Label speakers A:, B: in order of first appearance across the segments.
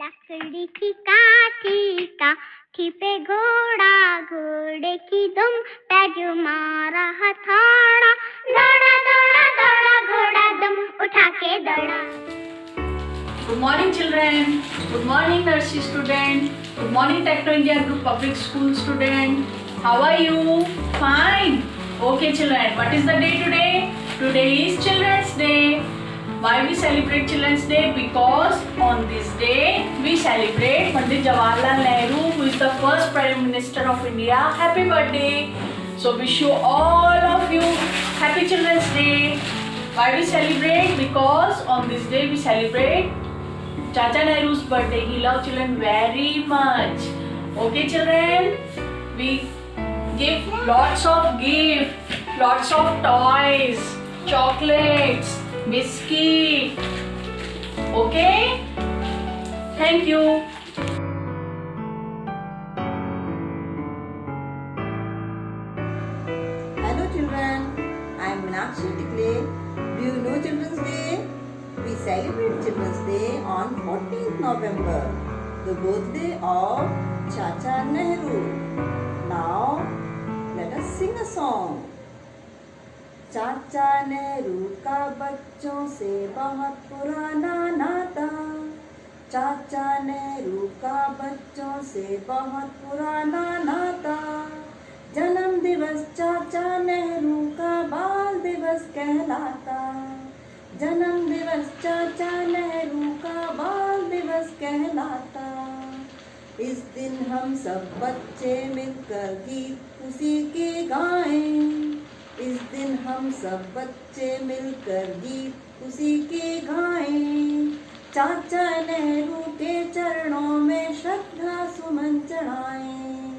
A: लकड़ी की काठी काठी पे घोड़ा, घोड़े की दुम पे जो मारा हथौड़ा, दौड़ा दौड़ा दौड़ा घोड़ा दुम उठा के दौड़ा.
B: Good morning children. Good morning nursery student. Good morning Techno India Group Public School student. How are you? Fine. Okay children. What is the day today? Today is Children's Day. Why we celebrate Children's Day? Because on this day we celebrate Pandit Jawaharlal Nehru, who is the first Prime Minister of India. Happy birthday. So wish you all of you Happy Children's Day. Why we celebrate? Because on this day we celebrate Chacha Nehru's birthday. He loved children very much. Okay children, we give lots of gift, lots of toys, chocolates, biscuit. Okay? Thank you.
C: Hello children, I am Meenakshi Tikle. Do you know Children's Day? We celebrate Children's Day on 14th November, the birthday of Chacha Nehru. Now, let us sing a song. चाचा नेहरू का बच्चों से बहुत पुराना नाता, चाचा नेहरू का बच्चों से बहुत पुराना नाता, जन्म दिवस चाचा नेहरू का बाल दिवस कहलाता, जन्म दिवस चाचा नेहरू का बाल दिवस कहलाता. इस दिन हम सब बच्चे मिलकर गीत उसी के गाएं, इस दिन हम सब बच्चे मिलकर गीत उसी के गाएं. चाचा नेहरू के चरणों में श्रद्धा सुमन चढ़ाएं,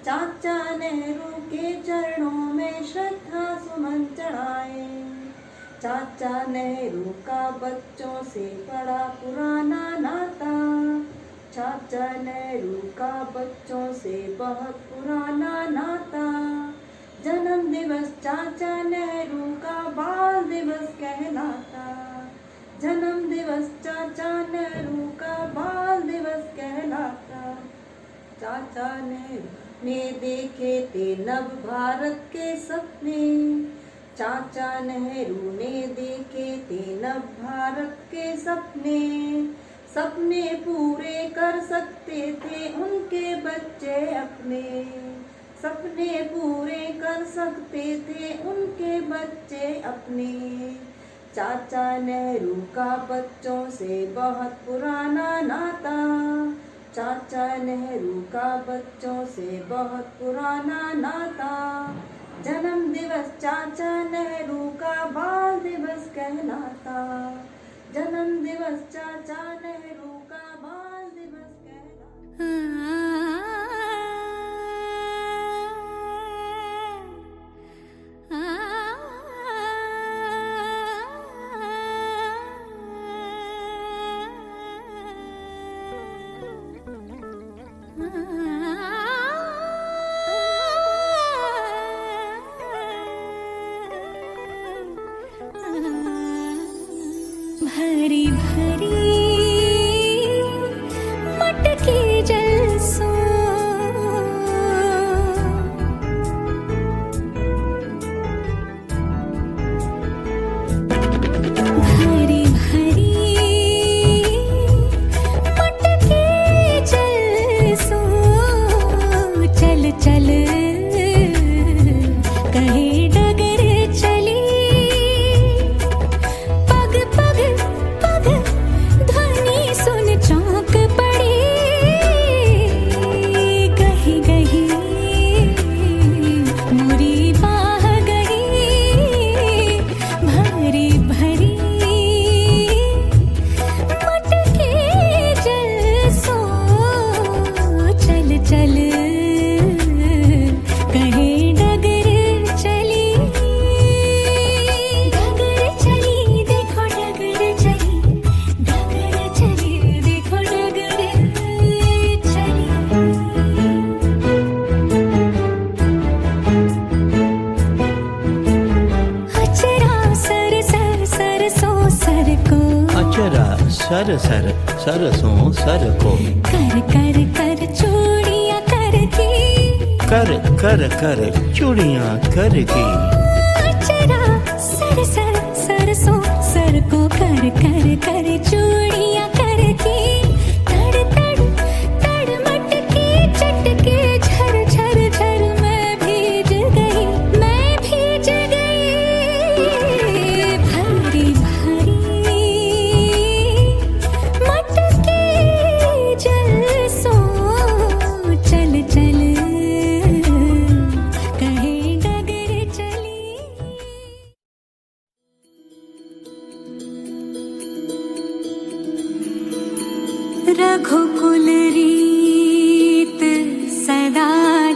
C: चाचा नेहरू के चरणों में श्रद्धा सुमन चढ़ाएं. चाचा नेहरू का बच्चों से बड़ा पुराना नाता, चाचा नेहरू का बच्चों से बहुत पुराना नाता, जन्म दिवस चाचा नेहरू का बाल दिवस कहलाता, जन्म दिवस चाचा नेहरू का बाल दिवस कहलाता. चाचा नेहरू ने देखे थे नव भारत के सपने, चाचा नेहरू ने देखे थे नव भारत के सपने, सपने पूरे कर सकते थे उनके बच्चे अपने, सपने पूरे कर सकते थे उनके बच्चे अपने. चाचा नेहरू का बच्चों से बहुत पुराना नाता, चाचा नेहरू का बच्चों से बहुत पुराना नाता, जन्म दिवस चाचा नेहरू का बाल दिवस कहलाता, जन्म दिवस चाचा नेहरू का बाल दिवस कहलाता.
D: भरी भरी सर सर सरसों सर को
E: कर कर कर चूड़ियां कर
D: चूड़ियां कर की
E: चरा सर सर सरसों सर को कर कर कर चूड़ियां कर की तड़ तड़ तड़ मटके चटके झर झर झर मैं भीज गई भारी भारी मटके जल सो चल चल कहे डगर चली रघुकुल रीत सदा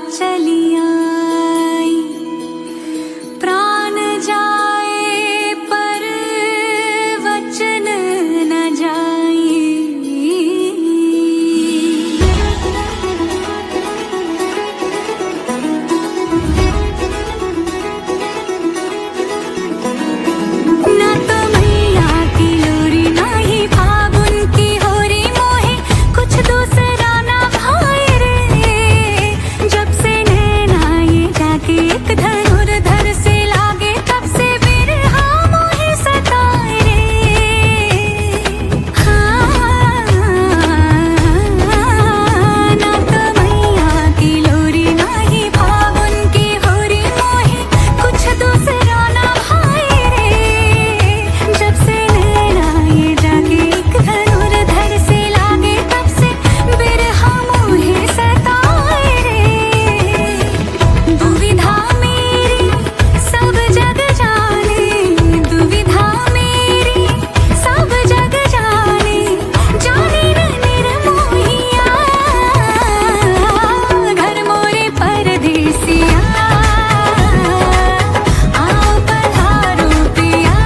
E: चली आई प्राण जाए पर वचन न ना तो मैया की लोरी ना ही फागुन की होरी मोहे कुछ दूसरा ना भाई रे जब से नैना ये जाके एक धनुर्धर से लागे तब से बिरहा मोहे सताए रे हाँ ना तो मैया की लोरी ना ही फागुन की होरी मोहे कुछ दूसरा ना भाई रे जब से नैना ये जागे एक धनुर्धर से लागे तब से बिरहा मोहे सताए रे दुविधा मेरी सब जग जाने दुविधा मेरी सब जग जाने जाने न निर्मोहिया घर मोरे परदेसिया आओ पधारो पिया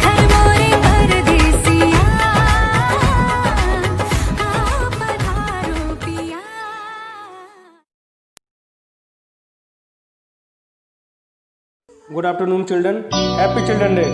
E: घर मोरे परदेसिया आओ पधारो पिया
F: Good afternoon, children. Happy Children Day.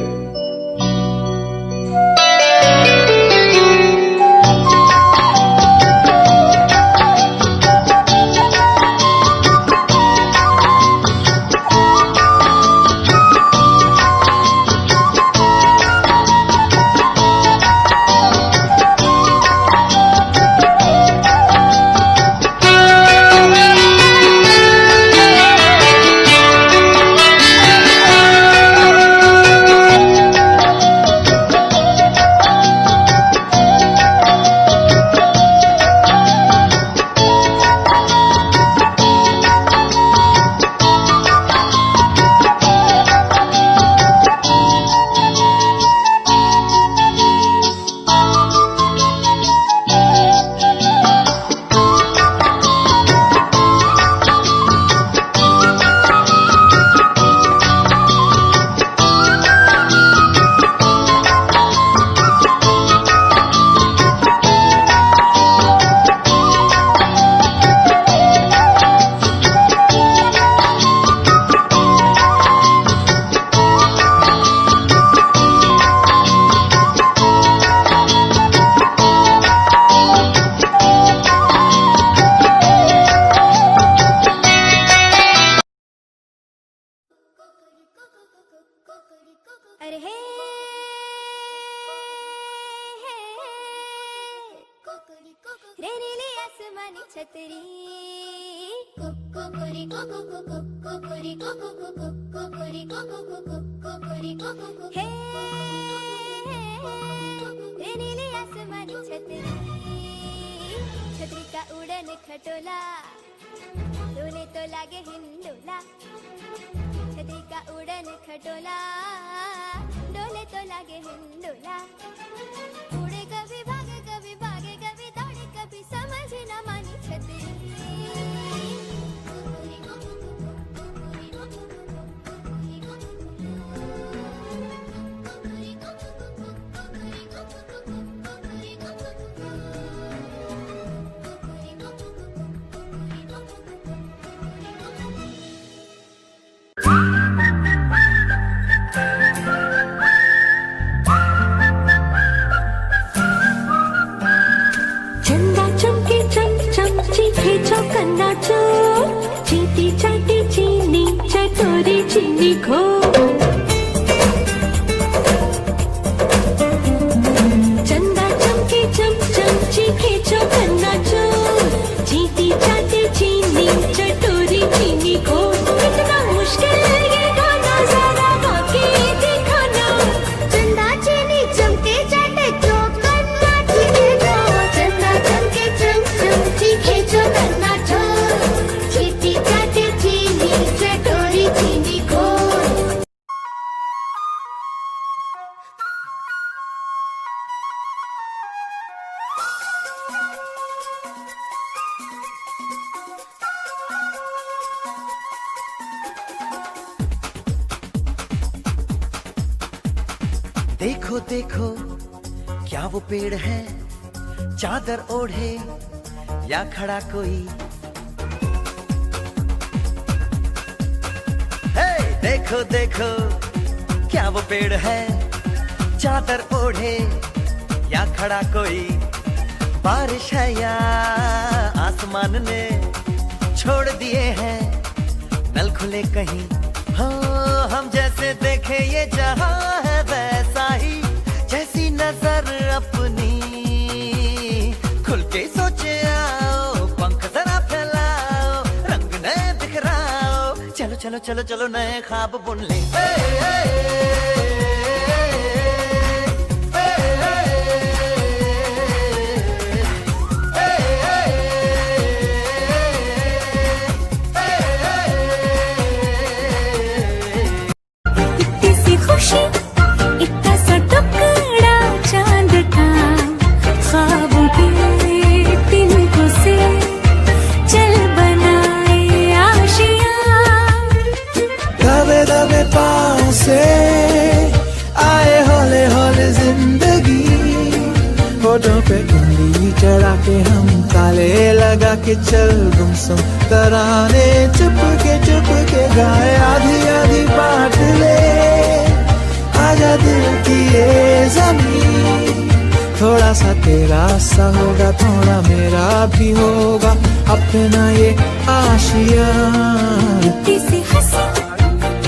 E: अरे हे रे नीली आसमानी छतरी हे रे नीली आसमानी छतरी छतरी का उड़न खटोला डोले तो लागे हिंडोला छतरी का उड़न खटोला डोले तो लागे हिंडोला उड़े कभी भागे कभी दौड़े कभी समझ न मानी छतरी चंदा चोर चीटी चाटी चीनी चटोरी चीनी खो चंदा चमके चमचम चीखे चौकन्ना चोर चीटी चाटी चीनी चटोरी चीनी खो कितना मुश्किल है ये गाना जरा गा के दिखाना
A: चंदा चीनी चमके चाटे चौकन्ना चीखे जो चंदा चमके चमचम चीखे चौकन्ना चोर चीटी चाटे चीनी चटोरी चीनी खोर
G: देखो देखो क्या वो पेड़ है चादर ओढ़े या खड़ा कोई हे देखो देखो क्या वो पेड़ है चादर ओढ़े या खड़ा कोई बारिश है या आसमान ने छोड़ दिए हैं नल खुले कहीं हाँ हम जैसे देखे ये जहां है वैसा ही जैसी नजर अपनी खुल के सोचे आओ पंख जरा फैलाओ रंग नए बिखराओ चलो चलो चलो चलो नए ख्वाब बुन ले
E: इतनी सी खुशी इतना सा टुकड़ा चांद का ख्वाबों के तिनकों से चल बनाए आशियां
H: दबे दबे पाँव से आए हौले हौले जिंदगी होठों पे उंगली चढ़ा के हम ताले लगा के चल गुमसुम तराने चुप के गाए आधी आधी बांट ले आजा दिल की ये जमीन थोड़ा सा तेरा सा होगा थोड़ा मेरा भी होगा अपना ये आशिया
E: इतनी सी हंसी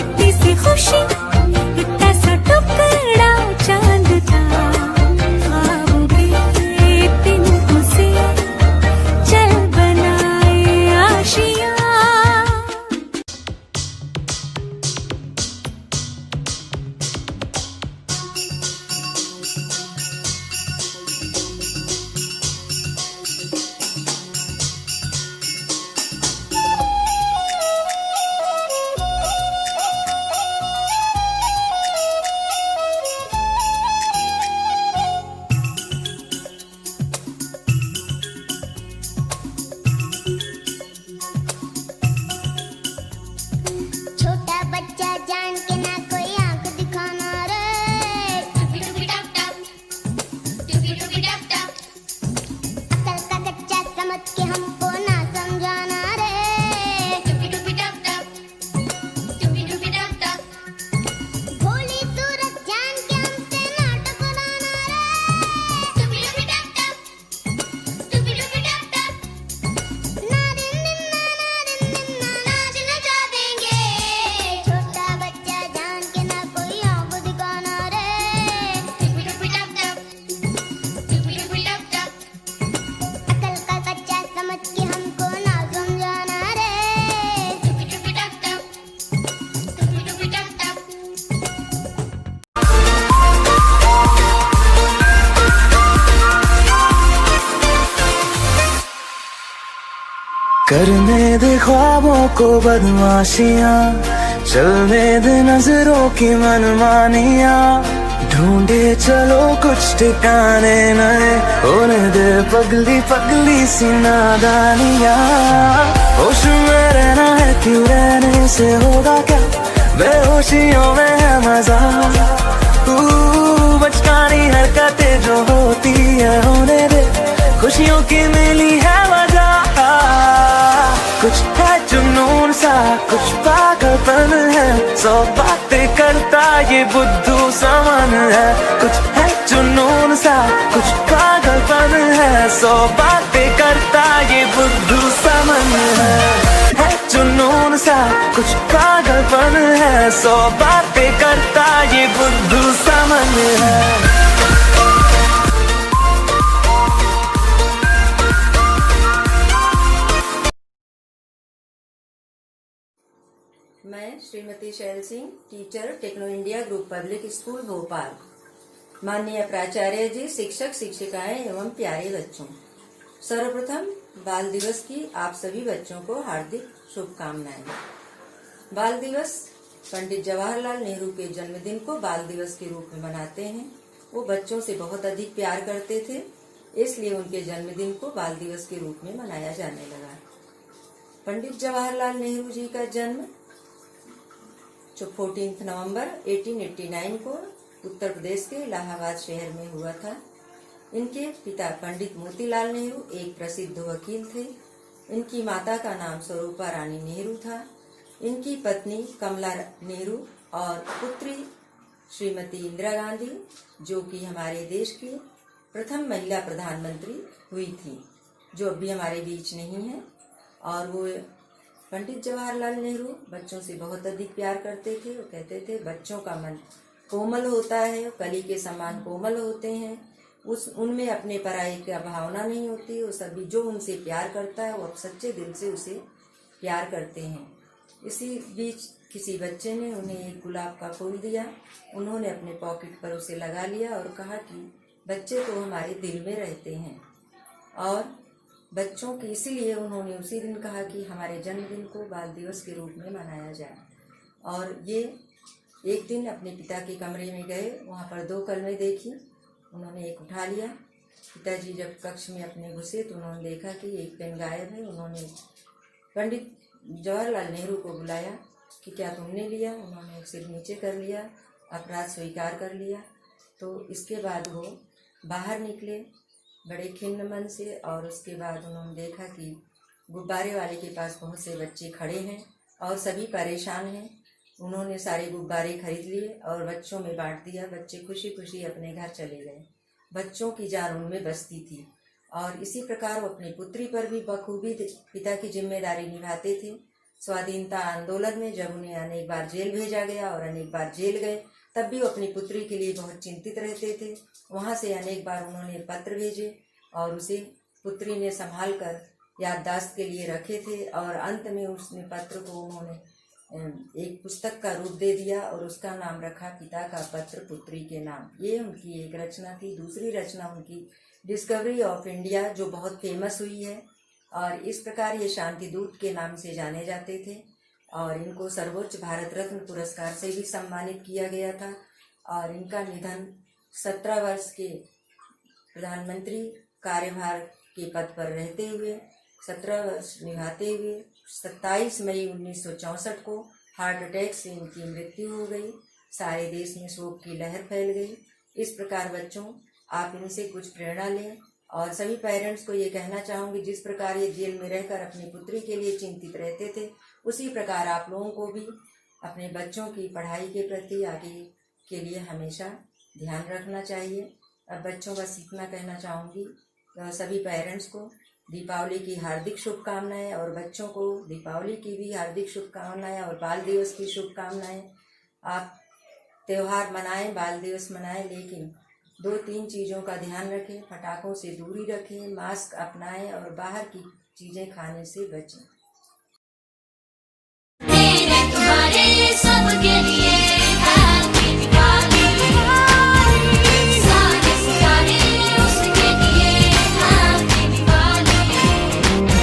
E: इतनी सी खुशी इतना सा टुकड़ा चांद का ख्वाबों के तिनकों से चल बनाए आशियां
A: छोटा बच्चा जान के ना कोई आंख दिखाना रे टुपी टुपी टप टप टुपी टुपी टप टप अकल का कच्चा समझ के हमको ना समझाना रे टुपी टुपी टप टप टुपी टुपी टप टप भोली सूरत जान के हमसे नाटक बनाना रे टुपी टुपी टप टप टुपी टुपी टप टप नारिन निन्ना नाच नचा देंगे छोटा बच्चा जान के ना कोई आंख दिखाना रे टुपी टुपी टप टप टुपी टुपी टप टप अकल का कच्चा समझ के हमको ना समझाना रे टुपी टुपी टप टप टुपी टुपी टप टप
H: करने दे ख्वाबों को बदमाशियां चलने दे नजरों की मनमानियां ढूंढे चलो कुछ ठिकाने नए होने दे पगली पगली सी नादानियां होश में रहना है क्यों रहने से होगा क्या बेहोशियों में है मजा बचकानी हरकतें जो होती है होने दे खुशियों की मिली है वजह कुछ है जुनून सा कुछ पागलपन है सौ बातें करता ये बुद्धू समन है कुछ है जुनून सा कुछ पागलपन है सौ बातें करता ये बुद्धू समन मन है जुनून सा कुछ पागलपन है, 100 बातें करता ये बुद्धू सा मन है।
C: मैं Shrimati Shail Singh, teacher techno India group public school Bhopal. माननीय प्राचार्य जी, शिक्षक शिक्षिकाएं एवं प्यारे बच्चों, सर्वप्रथम बाल दिवस की आप सभी बच्चों को हार्दिक शुभकामनाएं। बाल दिवस पंडित जवाहरलाल नेहरू के जन्मदिन को बाल दिवस के रूप में मनाते हैं। वो बच्चों से बहुत अधिक प्यार करते थे, इसलिए उनके जन्मदिन को बाल दिवस के रूप में मनाया जाने लगा। पंडित जवाहरलाल नेहरू जी का जन्म 14 नवंबर 1889 को उत्तर प्रदेश के इलाहाबाद शहर में हुआ था। इनके पिता पंडित मोतीलाल नेहरू एक प्रसिद्ध वकील थे। इनकी माता का नाम स्वरूपा रानी नेहरू था। इनकी पत्नी कमला नेहरू और पुत्री श्रीमती इंदिरा गांधी, जो कि हमारे देश की प्रथम महिला प्रधानमंत्री हुई थी, जो अभी हमारे बीच नहीं है। और वो पंडित जवाहरलाल नेहरू बच्चों से बहुत अधिक प्यार करते थे। वो कहते थे बच्चों का मन कोमल होता है, कली के समान कोमल होते हैं, उनमें अपने पराये की भावना नहीं होती। वो सभी जो उनसे प्यार करता है वो अब सच्चे दिल से उसे प्यार करते हैं। इसी बीच किसी बच्चे ने उन्हें एक गुलाब का फूल दिया। उन्होंने अपने पॉकेट पर उसे लगा लिया और कहा कि बच्चे तो हमारे दिल में रहते हैं। और बच्चों की इसीलिए उन्होंने उसी दिन कहा कि हमारे जन्मदिन को बाल दिवस के रूप में मनाया जाए। और ये एक दिन अपने पिता के कमरे में गए, वहाँ पर 2 कलमें देखी। उन्होंने एक उठा लिया। पिताजी जब कक्ष में अपने घुसे तो उन्होंने देखा कि एक पेन गायब है। उन्होंने पंडित जवाहरलाल नेहरू को बुलाया कि क्या तुमने लिया? उन्होंने सिर नीचे कर लिया, अपराध स्वीकार कर लिया। तो इसके बाद वो बाहर निकले बड़े खिन्न मन से। और उसके बाद उन्होंने देखा कि गुब्बारे वाले के पास बहुत से बच्चे खड़े हैं और सभी परेशान हैं। उन्होंने सारे गुब्बारे खरीद लिए और बच्चों में बांट दिया। बच्चे खुशी खुशी अपने घर चले गए। बच्चों की जान उनमें बसती थी। और इसी प्रकार वो अपनी पुत्री पर भी बखूबी पिता की जिम्मेदारी निभाते थे। स्वाधीनता आंदोलन में जब उन्हें अनेक बार जेल भेजा गया और अनेक बार जेल गए, तब भी वो अपनी पुत्री के लिए बहुत चिंतित रहते थे। वहाँ से अनेक बार उन्होंने पत्र भेजे और उसे पुत्री ने संभाल कर याददाश्त के लिए रखे थे। और अंत में उसने पत्र को उन्होंने एक पुस्तक का रूप दे दिया और उसका नाम रखा पिता का पत्र पुत्री के नाम। ये उनकी एक रचना थी। दूसरी रचना उनकी डिस्कवरी ऑफ इंडिया, जो बहुत फेमस हुई है। और इस प्रकार ये शांति दूत के नाम से जाने जाते थे। और इनको सर्वोच्च भारत रत्न पुरस्कार से भी सम्मानित किया गया था। और इनका निधन 17 वर्ष के प्रधानमंत्री कार्यभार के पद पर रहते हुए 17 वर्ष निभाते हुए 27 मई 1964 को हार्ट अटैक से इनकी मृत्यु हो गई। सारे देश में शोक की लहर फैल गई। इस प्रकार बच्चों, आप इनसे कुछ प्रेरणा लें। और सभी पेरेंट्स को ये कहना चाहूँगी, जिस प्रकार ये जेल में रहकर अपनी पुत्री के लिए चिंतित रहते थे, उसी प्रकार आप लोगों को भी अपने बच्चों की पढ़ाई के प्रति आगे के लिए हमेशा ध्यान रखना चाहिए। अब बच्चों का सीखना कहना चाहूँगी सभी पेरेंट्स को दीपावली की हार्दिक शुभकामनाएं और बच्चों को दीपावली की भी हार्दिक शुभकामनाएं और बाल दिवस की शुभकामनाएं। आप त्यौहार मनाएं, बाल दिवस मनाएं, लेकिन 2-3 चीज़ों का ध्यान रखें। पटाखों से दूरी रखें, मास्क अपनाएं और बाहर की चीज़ें खाने से बचें।
E: मेरे तुम्हारे सबके लिए